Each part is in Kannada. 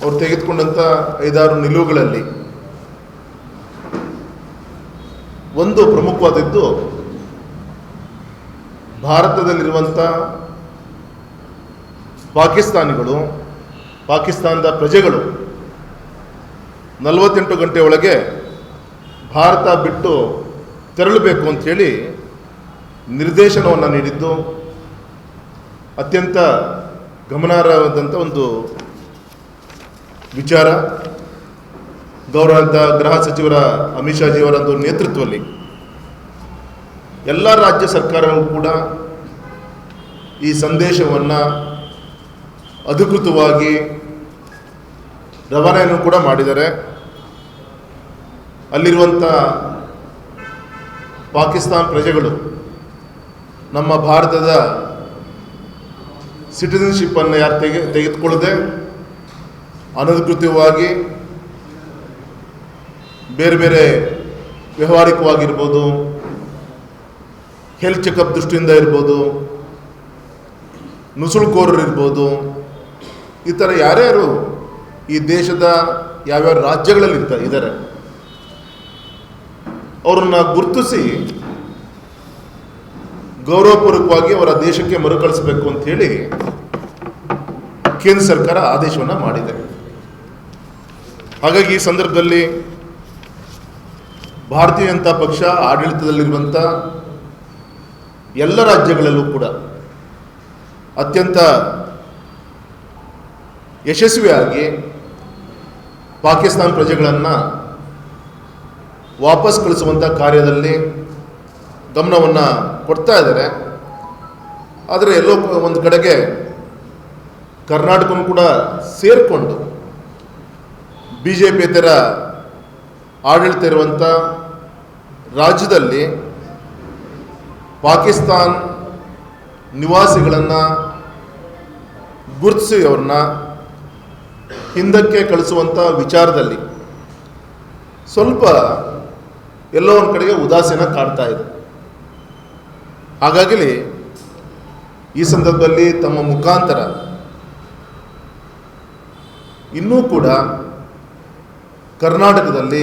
ಅವರು ತೆಗೆದುಕೊಂಡಂಥ 5-6 ನಿಲುವುಗಳಲ್ಲಿ ಒಂದು ಪ್ರಮುಖವಾದದ್ದು ಭಾರತದಲ್ಲಿರುವಂಥ ಪಾಕಿಸ್ತಾನಿಗಳು, ಪಾಕಿಸ್ತಾನದ ಪ್ರಜೆಗಳು 48 ಗಂಟೆ ಒಳಗೆ ಭಾರತ ಬಿಟ್ಟು ತೆರಳಬೇಕು ಅಂಥೇಳಿ ನಿರ್ದೇಶನವನ್ನು ನೀಡಿದ್ದು ಅತ್ಯಂತ ಗಮನಾರ್ಹವಾದಂಥ ಒಂದು ವಿಚಾರ. ಗೌರವಾನ್ವಿತ ಗೃಹ ಸಚಿವರ ಅಮಿತ್ ಶಾ ಜಿಯವರ ಒಂದು ನೇತೃತ್ವದಲ್ಲಿ ಎಲ್ಲ ರಾಜ್ಯ ಸರ್ಕಾರಗಳು ಕೂಡ ಈ ಸಂದೇಶವನ್ನು ಅಧಿಕೃತವಾಗಿ ರವಾನೆಯನ್ನು ಕೂಡ ಮಾಡಿದ್ದಾರೆ. ಅಲ್ಲಿರುವಂಥ ಪಾಕಿಸ್ತಾನ ಪ್ರಜೆಗಳು ನಮ್ಮ ಭಾರತದ ಸಿಟಿಸನ್ಶಿಪ್ಪನ್ನು ಯಾರು ತೆಗೆದುಕೊಳ್ಳದೆ ಅನಧಿಕೃತವಾಗಿ ಬೇರೆ ಬೇರೆ ವ್ಯವಹಾರಿಕವಾಗಿರ್ಬೋದು, ಹೆಲ್ತ್ ಚೆಕಪ್ ದೃಷ್ಟಿಯಿಂದ ಇರ್ಬೋದು, ನುಸುಳುಕೋರರು ಇರ್ಬೋದು, ಈ ಥರ ಯಾರ್ಯಾರು ಈ ದೇಶದ ಯಾವ್ಯಾವ ರಾಜ್ಯಗಳಲ್ಲಿ ಇದ್ದಾರೆ ಅವರನ್ನು ಗುರುತಿಸಿ ಗೌರವಪೂರ್ವಕವಾಗಿ ಅವರ ದೇಶಕ್ಕೆ ಮರುಕಳಿಸಬೇಕು ಅಂಥೇಳಿ ಕೇಂದ್ರ ಸರ್ಕಾರ ಆದೇಶವನ್ನು ಮಾಡಿದೆ. ಹಾಗಾಗಿ ಈ ಸಂದರ್ಭದಲ್ಲಿ ಭಾರತೀಯ ಜನತಾ ಪಕ್ಷ ಆಡಳಿತದಲ್ಲಿರುವಂಥ ಎಲ್ಲ ರಾಜ್ಯಗಳಲ್ಲೂ ಕೂಡ ಅತ್ಯಂತ ಯಶಸ್ವಿಯಾಗಿ ಪಾಕಿಸ್ತಾನ ಪ್ರಜೆಗಳನ್ನು ವಾಪಸ್ ಕಳಿಸುವಂಥ ಕಾರ್ಯದಲ್ಲಿ ಗಮನವನ್ನು ಕೊಡ್ತಾ ಇದ್ದಾರೆ. ಆದರೆ ಎಲ್ಲೋ ಒಂದು ಕಡೆಗೆ ಕರ್ನಾಟಕವನ್ನು ಕೂಡ ಸೇರಿಕೊಂಡು BJP ತರ ಆಡಳಿತ ಇರುವಂಥ ರಾಜ್ಯದಲ್ಲಿ ಪಾಕಿಸ್ತಾನ್ ನಿವಾಸಿಗಳನ್ನು ಗುರುತಿಸಿ ಅವ್ರನ್ನ ಹಿಂದಕ್ಕೆ ಕಳಿಸುವಂಥ ವಿಚಾರದಲ್ಲಿ ಸ್ವಲ್ಪ ಎಲ್ಲೋ ಒಂದು ಕಡೆಗೆ ಉದಾಸೀನ ಕಾಡ್ತಾ ಇದೆ. ಹಾಗಾಗಿ ಈ ಸಂದರ್ಭದಲ್ಲಿ ತಮ್ಮ ಮುಖಾಂತರ ಇನ್ನೂ ಕೂಡ ಕರ್ನಾಟಕದಲ್ಲಿ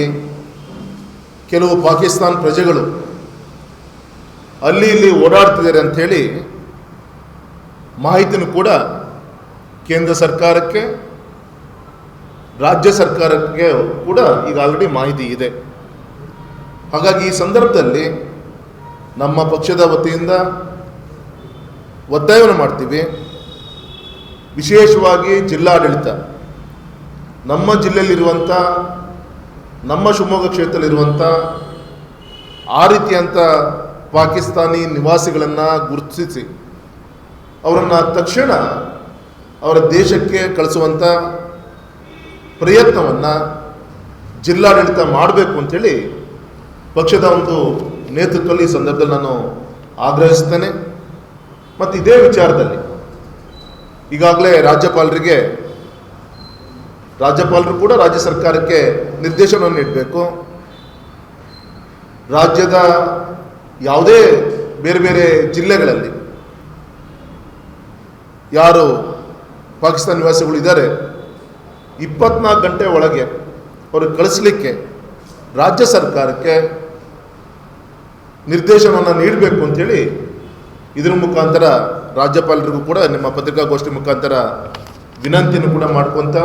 ಕೆಲವು ಪಾಕಿಸ್ತಾನ ಪ್ರಜೆಗಳು ಅಲ್ಲಿ ಇಲ್ಲಿ ಓಡಾಡ್ತಿದ್ದಾರೆ ಅಂಥೇಳಿ ಮಾಹಿತಿನೂ ಕೂಡ ಕೇಂದ್ರ ಸರ್ಕಾರಕ್ಕೆ, ರಾಜ್ಯ ಸರ್ಕಾರಕ್ಕೆ ಕೂಡ ಈಗ ಆಲ್ರೆಡಿ ಮಾಹಿತಿ ಇದೆ. ಹಾಗಾಗಿ ಈ ಸಂದರ್ಭದಲ್ಲಿ ನಮ್ಮ ಪಕ್ಷದ ವತಿಯಿಂದ ಒತ್ತಾಯವನ್ನು ಮಾಡ್ತೀವಿ. ವಿಶೇಷವಾಗಿ ಜಿಲ್ಲಾಡಳಿತ, ನಮ್ಮ ಜಿಲ್ಲೆಯಲ್ಲಿರುವಂಥ, ನಮ್ಮ ಶಿವಮೊಗ್ಗ ಕ್ಷೇತ್ರದಲ್ಲಿರುವಂಥ ಆ ರೀತಿಯಂಥ ಪಾಕಿಸ್ತಾನಿ ನಿವಾಸಿಗಳನ್ನು ಗುರುತಿಸಿ ಅವರನ್ನು ತಕ್ಷಣ ಅವರ ದೇಶಕ್ಕೆ ಕಳಿಸುವಂಥ ಪ್ರಯತ್ನವನ್ನು ಜಿಲ್ಲಾಡಳಿತ ಮಾಡಬೇಕು ಅಂಥೇಳಿ ಪಕ್ಷದ ಒಂದು ನೇತೃತ್ವದಲ್ಲಿ ಈ ಸಂದರ್ಭದಲ್ಲಿ ನಾನು ಆಗ್ರಹಿಸ್ತೇನೆ. ಮತ್ತು ಇದೇ ವಿಚಾರದಲ್ಲಿ ಈಗಾಗಲೇ ರಾಜ್ಯಪಾಲರು ಕೂಡ ರಾಜ್ಯ ಸರ್ಕಾರಕ್ಕೆ ನಿರ್ದೇಶನವನ್ನು ನೀಡಬೇಕು. ರಾಜ್ಯದ ಯಾವುದೇ ಬೇರೆ ಬೇರೆ ಜಿಲ್ಲೆಗಳಲ್ಲಿ ಯಾರು ಪಾಕಿಸ್ತಾನ ನಿವಾಸಿಗಳು ಇದ್ದಾರೆ 24 ಗಂಟೆ ಒಳಗೆ ಅವರು ಕಳಿಸ್ಲಿಕ್ಕೆ ರಾಜ್ಯ ಸರ್ಕಾರಕ್ಕೆ ನಿರ್ದೇಶನವನ್ನು ನೀಡಬೇಕು ಅಂಥೇಳಿ ಇದರ ಮುಖಾಂತರ ರಾಜ್ಯಪಾಲರಿಗೂ ಕೂಡ ನಿಮ್ಮ ಪತ್ರಿಕಾಗೋಷ್ಠಿ ಮುಖಾಂತರ ವಿನಂತಿಯನ್ನು ಕೂಡ ಮಾಡ್ಕೊತ